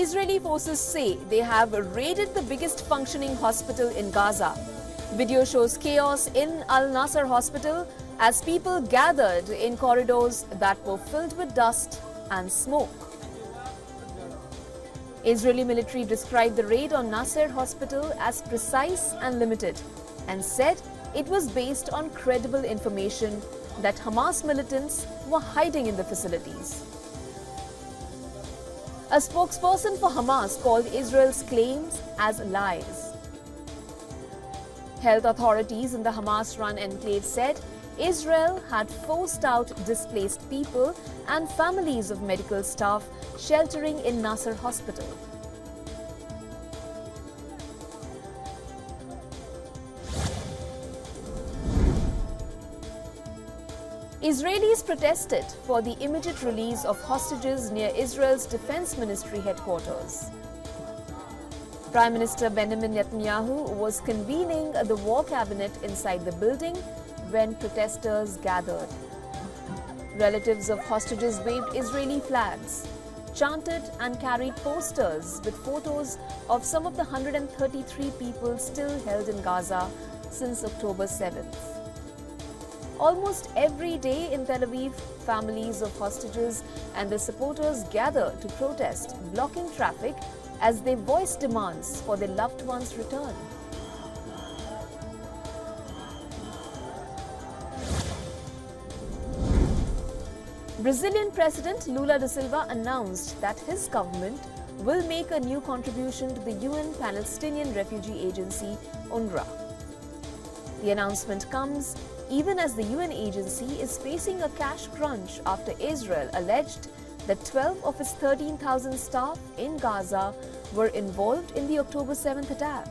Israeli forces say they have raided the biggest functioning hospital in Gaza. Video shows chaos in Al-Nasser hospital as people gathered in corridors that were filled with dust and smoke. Israeli military described the raid on Nasser hospital as precise and limited and said it was based on credible information that Hamas militants were hiding in the facilities. A spokesperson for Hamas called Israel's claims as lies. Health authorities in the Hamas-run enclave said Israel had forced out displaced people and families of medical staff sheltering in Nasser hospital. Israelis protested for the immediate release of hostages near Israel's Defense Ministry headquarters. Prime Minister Benjamin Netanyahu was convening the war cabinet inside the building when protesters gathered. Relatives of hostages waved Israeli flags, chanted and carried posters with photos of some of the 133 people still held in Gaza since October 7th. Almost every day in Tel Aviv, families of hostages and their supporters gather to protest, blocking traffic as they voice demands for their loved ones' return. Brazilian President Lula da Silva announced that his government will make a new contribution to the UN Palestinian Refugee Agency, UNRWA. The announcement comes even as the UN agency is facing a cash crunch after Israel alleged that 12 of its 13,000 staff in Gaza were involved in the October 7th attack.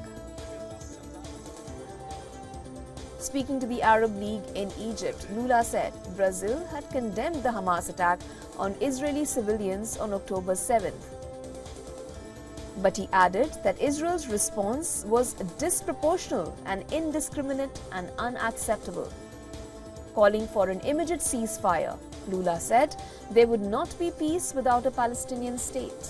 Speaking to the Arab League in Egypt, Lula said Brazil had condemned the Hamas attack on Israeli civilians on October 7th. But he added that Israel's response was disproportional and indiscriminate and unacceptable. Calling for an immediate ceasefire, Lula said there would not be peace without a Palestinian state.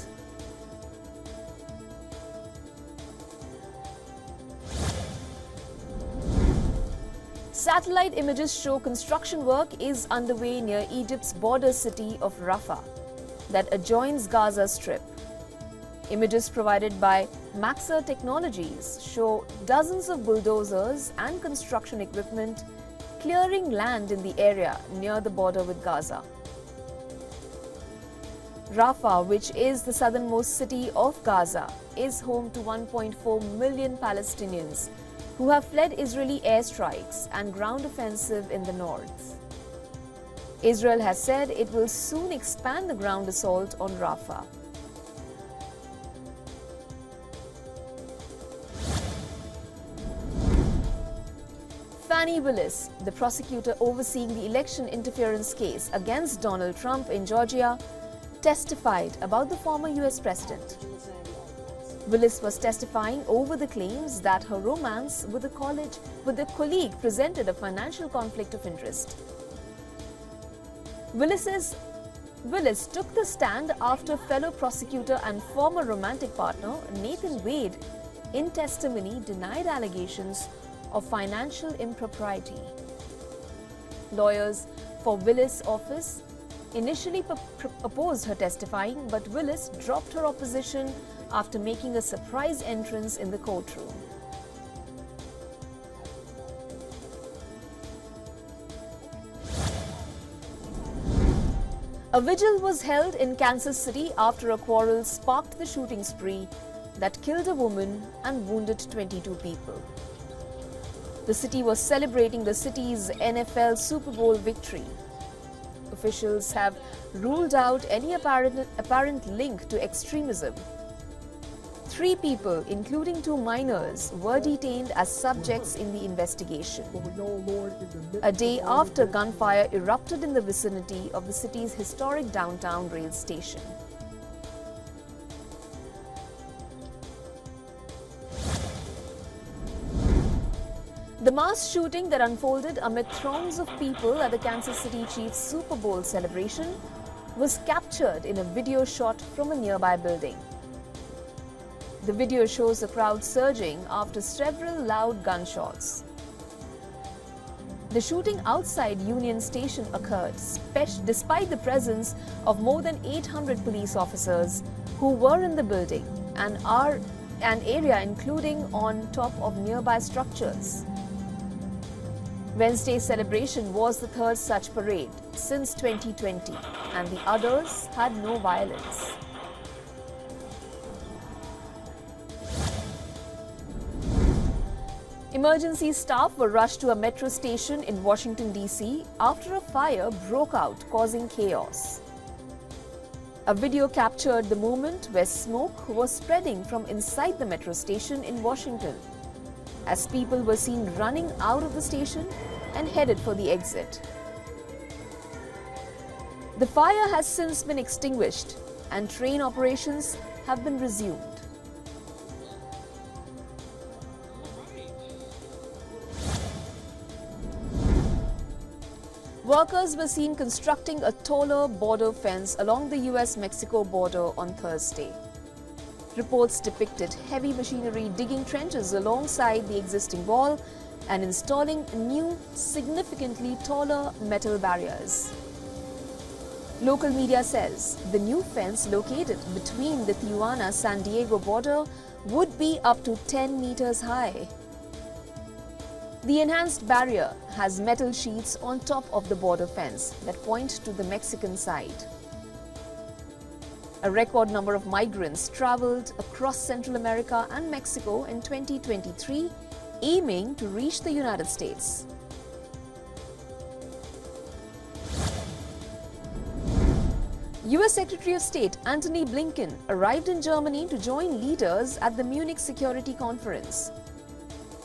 Satellite images show construction work is underway near Egypt's border city of Rafah that adjoins Gaza Strip. Images provided by Maxar Technologies show dozens of bulldozers and construction equipment clearing land in the area near the border with Gaza. Rafah, which is the southernmost city of Gaza, is home to 1.4 million Palestinians who have fled Israeli airstrikes and ground offensive in the north. Israel has said it will soon expand the ground assault on Rafah. Fani Willis, the prosecutor overseeing the election interference case against Donald Trump in Georgia, testified about the former US president. Willis was testifying over the claims that her romance with a colleague presented a financial conflict of interest. Willis took the stand after fellow prosecutor and former romantic partner Nathan Wade in testimony denied allegations of financial impropriety. Lawyers for Willis' office initially opposed her testifying, but Willis dropped her opposition after making a surprise entrance in the courtroom. A vigil was held in Kansas City after a quarrel sparked the shooting spree that killed a woman and wounded 22 people. The city was celebrating the city's NFL Super Bowl victory. Officials have ruled out any apparent link to extremism. 3 people, including 2 minors, were detained as subjects in the investigation. A day after gunfire erupted in the vicinity of the city's historic downtown rail station. The mass shooting that unfolded amid throngs of people at the Kansas City Chiefs Super Bowl celebration was captured in a video shot from a nearby building. The video shows the crowd surging after several loud gunshots. The shooting outside Union Station occurred despite the presence of more than 800 police officers who were in the building and an area including on top of nearby structures. Wednesday's celebration was the third such parade since 2020, and the others had no violence. Emergency staff were rushed to a metro station in Washington, D.C. after a fire broke out, causing chaos. A video captured the moment where smoke was spreading from inside the metro station in Washington, as people were seen running out of the station and headed for the exit. The fire has since been extinguished and train operations have been resumed. Workers were seen constructing a taller border fence along the US-Mexico border on Thursday. Reports depicted heavy machinery digging trenches alongside the existing wall and installing new, significantly taller metal barriers. Local media says the new fence located between the Tijuana-San Diego border would be up to 10 meters high. The enhanced barrier has metal sheets on top of the border fence that point to the Mexican side. A record number of migrants traveled across Central America and Mexico in 2023, aiming to reach the United States. US Secretary of State Antony Blinken arrived in Germany to join leaders at the Munich Security Conference.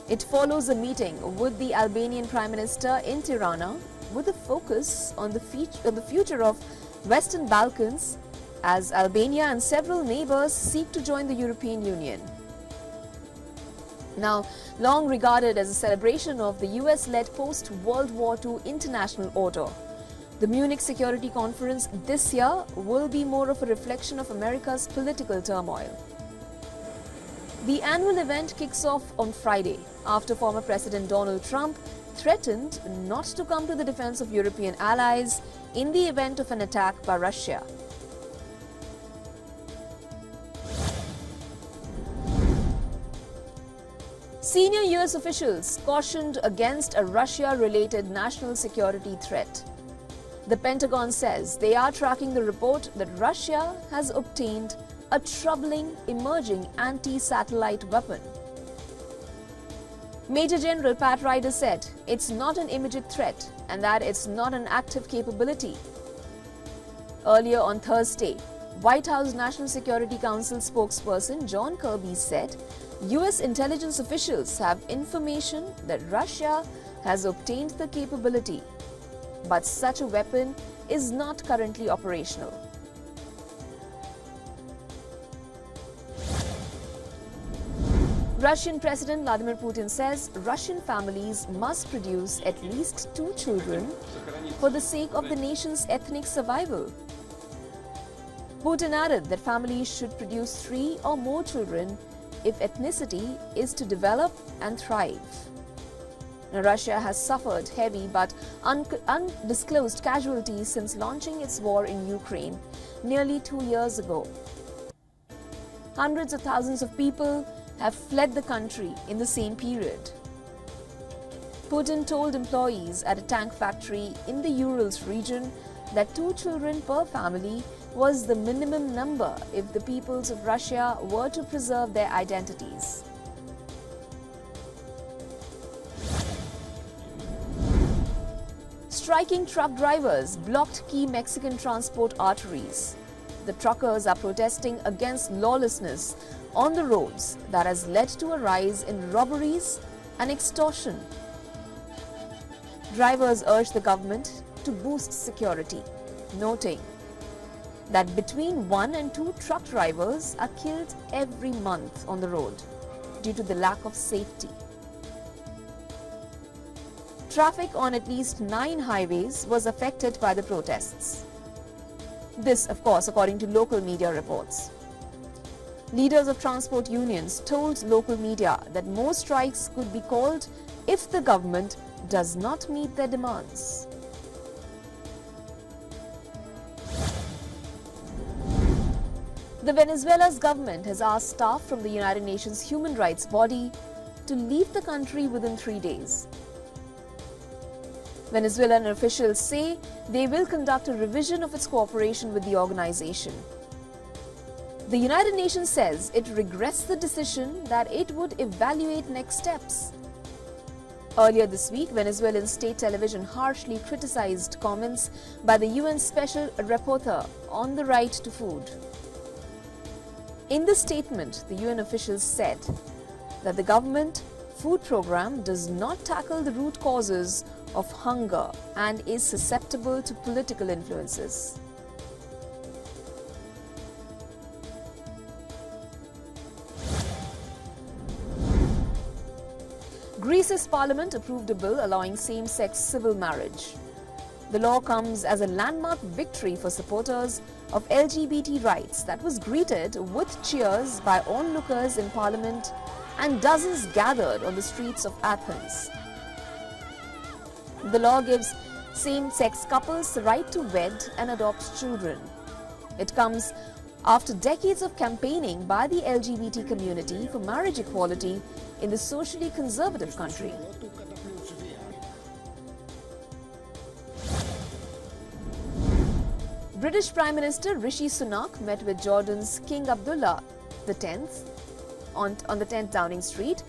It follows a meeting with the Albanian Prime Minister in Tirana, with a focus on the future of Western Balkans, as Albania and several neighbors seek to join the European Union. Now, long regarded as a celebration of the US-led post-World War II international order, the Munich Security Conference this year will be more of a reflection of America's political turmoil. The annual event kicks off on Friday after former President Donald Trump threatened not to come to the defense of European allies in the event of an attack by Russia. Senior US officials cautioned against a Russia-related national security threat. The Pentagon says they are tracking the report that Russia has obtained a troubling emerging anti-satellite weapon. Major General Pat Ryder said it's not an immediate threat and that it's not an active capability. Earlier on Thursday, White House National Security Council spokesperson John Kirby said US intelligence officials have information that Russia has obtained the capability, but such a weapon is not currently operational. Russian President Vladimir Putin says Russian families must produce at least 2 children for the sake of the nation's ethnic survival. Putin added that families should produce 3 or more children if ethnicity is to develop and thrive. Now, Russia has suffered heavy but undisclosed casualties since launching its war in Ukraine nearly 2 years ago. Hundreds of thousands of people have fled the country in the same period. Putin told employees at a tank factory in the Urals region that 2 children per family was the minimum number if the peoples of Russia were to preserve their identities. Striking truck drivers blocked key Mexican transport arteries. The truckers are protesting against lawlessness on the roads that has led to a rise in robberies and extortion. Drivers urge the government to boost security, noting that between 1 and 2 truck drivers are killed every month on the road due to the lack of safety. Traffic on at least 9 highways was affected by the protests. This, of course, according to local media reports. Leaders of transport unions told local media that more strikes could be called if the government does not meet their demands. The Venezuela's government has asked staff from the United Nations human rights body to leave the country within 3 days. Venezuelan officials say they will conduct a revision of its cooperation with the organization. The United Nations says it regrets the decision that it would evaluate next steps. Earlier this week, Venezuelan state television harshly criticized comments by the UN Special Rapporteur on the right to food. In the statement, the UN officials said that the government food program does not tackle the root causes of hunger and is susceptible to political influences. Greece's parliament approved a bill allowing same-sex civil marriage. The law comes as a landmark victory for supporters of LGBT rights that was greeted with cheers by onlookers in parliament and dozens gathered on the streets of Athens. The law gives same-sex couples the right to wed and adopt children. It comes after decades of campaigning by the LGBT community for marriage equality in the socially conservative country. British Prime Minister Rishi Sunak met with Jordan's King Abdullah X on the 10th Downing Street.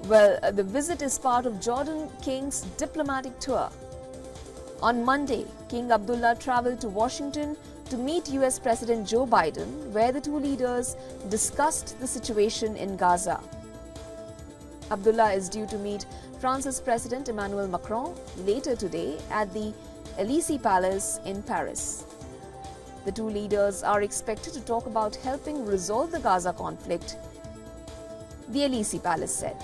Well, the visit is part of Jordan King's diplomatic tour. On Monday, King Abdullah traveled to Washington to meet US President Joe Biden, where the two leaders discussed the situation in Gaza. Abdullah is due to meet France's President Emmanuel Macron later today at the al-Sisi Palace in Paris. The two leaders are expected to talk about helping resolve the Gaza conflict, the al-Sisi Palace said.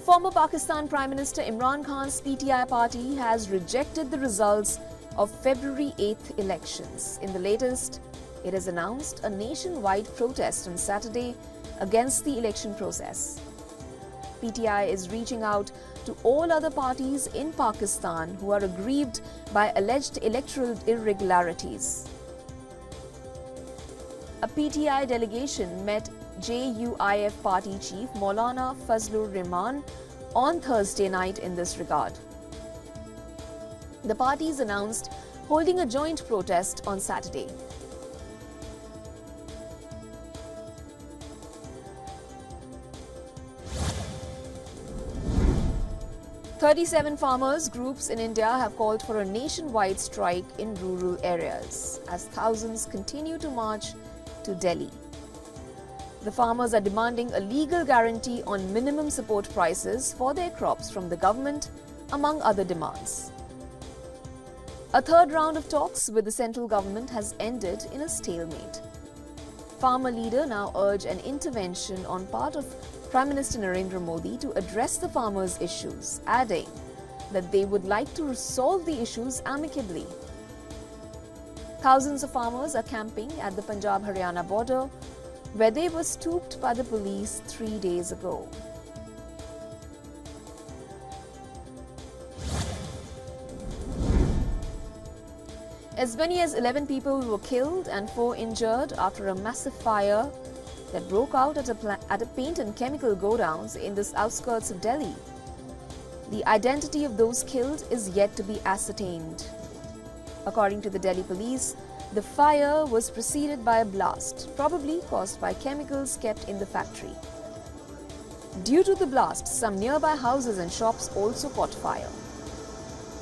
Former Pakistan Prime Minister Imran Khan's PTI party has rejected the results of February 8th elections. In the latest, it has announced a nationwide protest on Saturday against the election process. PTI is reaching out to all other parties in Pakistan who are aggrieved by alleged electoral irregularities. A PTI delegation met JUIF party chief Maulana Fazlur Rahman on Thursday night in this regard. The parties announced holding a joint protest on Saturday. "37 farmers groups in India have called for a nationwide strike in rural areas as thousands continue to march to Delhi. The farmers are demanding a legal guarantee on minimum support prices for their crops from the government, among other demands. A third round of talks with the central government has ended in a stalemate. Farmer leader now urge an intervention on part of Prime Minister Narendra Modi to address the farmers' issues, adding that they would like to resolve the issues amicably. Thousands of farmers are camping at the Punjab-Haryana border, where they were stopped by the police 3 days ago. As many as 11 people were killed and 4 injured after a massive fire that broke out at a paint and chemical godowns in the outskirts of Delhi. The identity of those killed is yet to be ascertained. According to the Delhi police, the fire was preceded by a blast, probably caused by chemicals kept in the factory. Due to the blast, some nearby houses and shops also caught fire.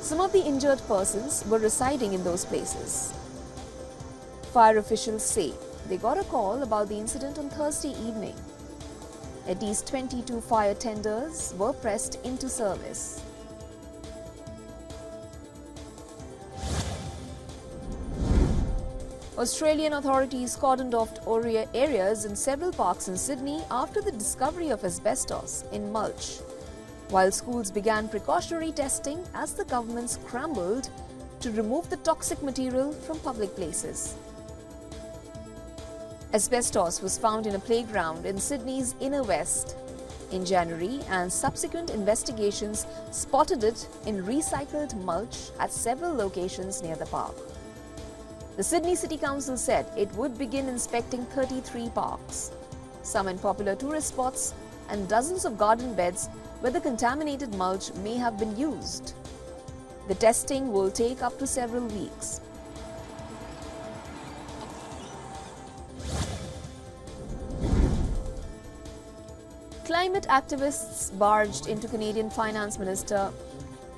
Some of the injured persons were residing in those places. Fire officials say they got a call about the incident on Thursday evening. At least 22 fire tenders were pressed into service. Australian authorities cordoned off areas in several parks in Sydney after the discovery of asbestos in mulch, while schools began precautionary testing as the government scrambled to remove the toxic material from public places. Asbestos was found in a playground in Sydney's Inner West in January, and subsequent investigations spotted it in recycled mulch at several locations near the park. The Sydney City Council said it would begin inspecting 33 parks, some in popular tourist spots, and dozens of garden beds where the contaminated mulch may have been used. The testing will take up to several weeks. Climate activists barged into Canadian Finance Minister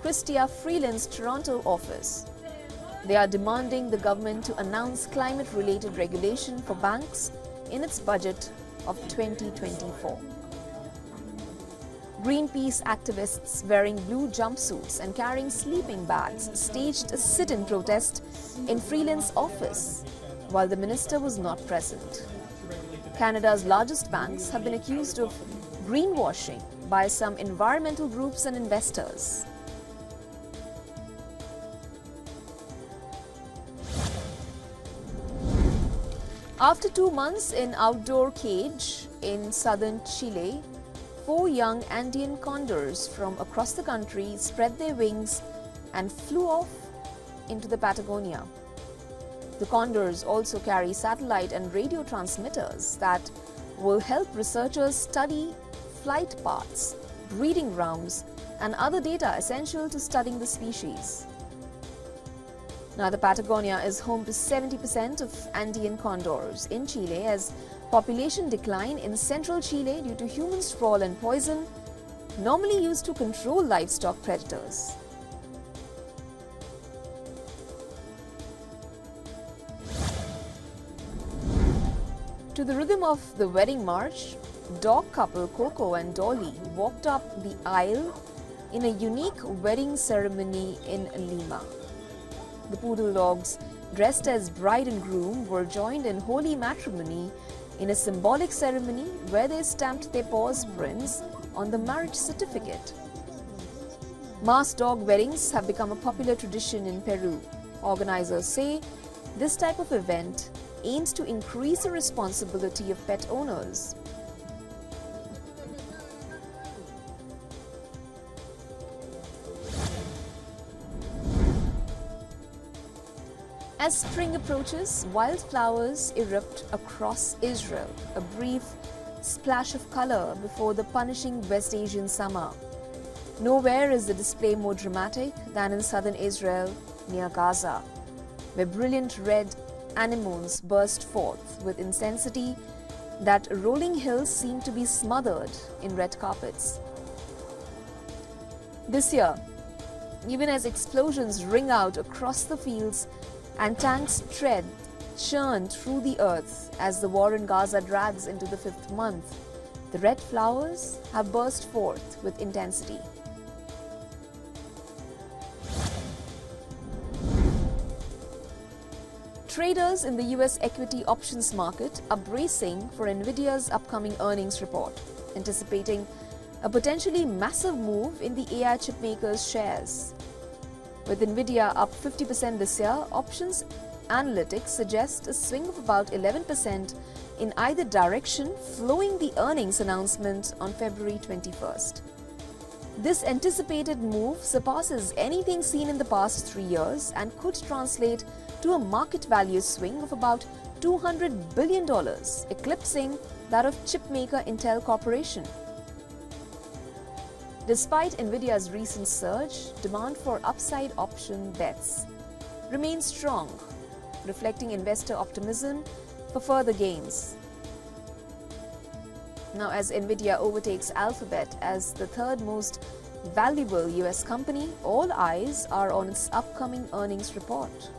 Chrystia Freeland's Toronto office. They are demanding the government to announce climate-related regulation for banks in its budget of 2024. Greenpeace activists wearing blue jumpsuits and carrying sleeping bags staged a sit-in protest in Freeland's office while the minister was not present. Canada's largest banks have been accused of greenwashing by some environmental groups and investors. After 2 months in outdoor cage in southern Chile, 4 young Andean condors from across the country spread their wings and flew off into the Patagonia. The condors also carry satellite and radio transmitters that will help researchers study flight paths, breeding grounds, and other data essential to studying the species. Now, the Patagonia is home to 70% of Andean condors in Chile, as population decline in central Chile due to human sprawl and poison, normally used to control livestock predators. To the rhythm of the wedding march, dog couple Coco and Dolly walked up the aisle in a unique wedding ceremony in Lima. The poodle dogs, dressed as bride and groom, were joined in holy matrimony in a symbolic ceremony where they stamped their paws prints on the marriage certificate. Mass dog weddings have become a popular tradition in Peru. Organizers say this type of event aims to increase the responsibility of pet owners. As spring approaches, wildflowers erupt across Israel, a brief splash of color before the punishing West Asian summer. Nowhere is the display more dramatic than in southern Israel near Gaza, where brilliant red anemones burst forth with intensity that rolling hills seem to be smothered in red carpets. This year, even as explosions ring out across the fields and tanks churn through the earth as the war in Gaza drags into the 5th month, the red flowers have burst forth with intensity. Traders in the US equity options market are bracing for Nvidia's upcoming earnings report, anticipating a potentially massive move in the AI chipmaker's shares. With Nvidia up 50% this year, options analytics suggest a swing of about 11% in either direction following the earnings announcement on February 21st. This anticipated move surpasses anything seen in the past 3 years and could translate to a market value swing of about $200 billion, eclipsing that of chipmaker Intel Corporation. Despite Nvidia's recent surge, demand for upside option bets remains strong, reflecting investor optimism for further gains. Now, as Nvidia overtakes Alphabet as the 3rd most valuable US company, all eyes are on its upcoming earnings report.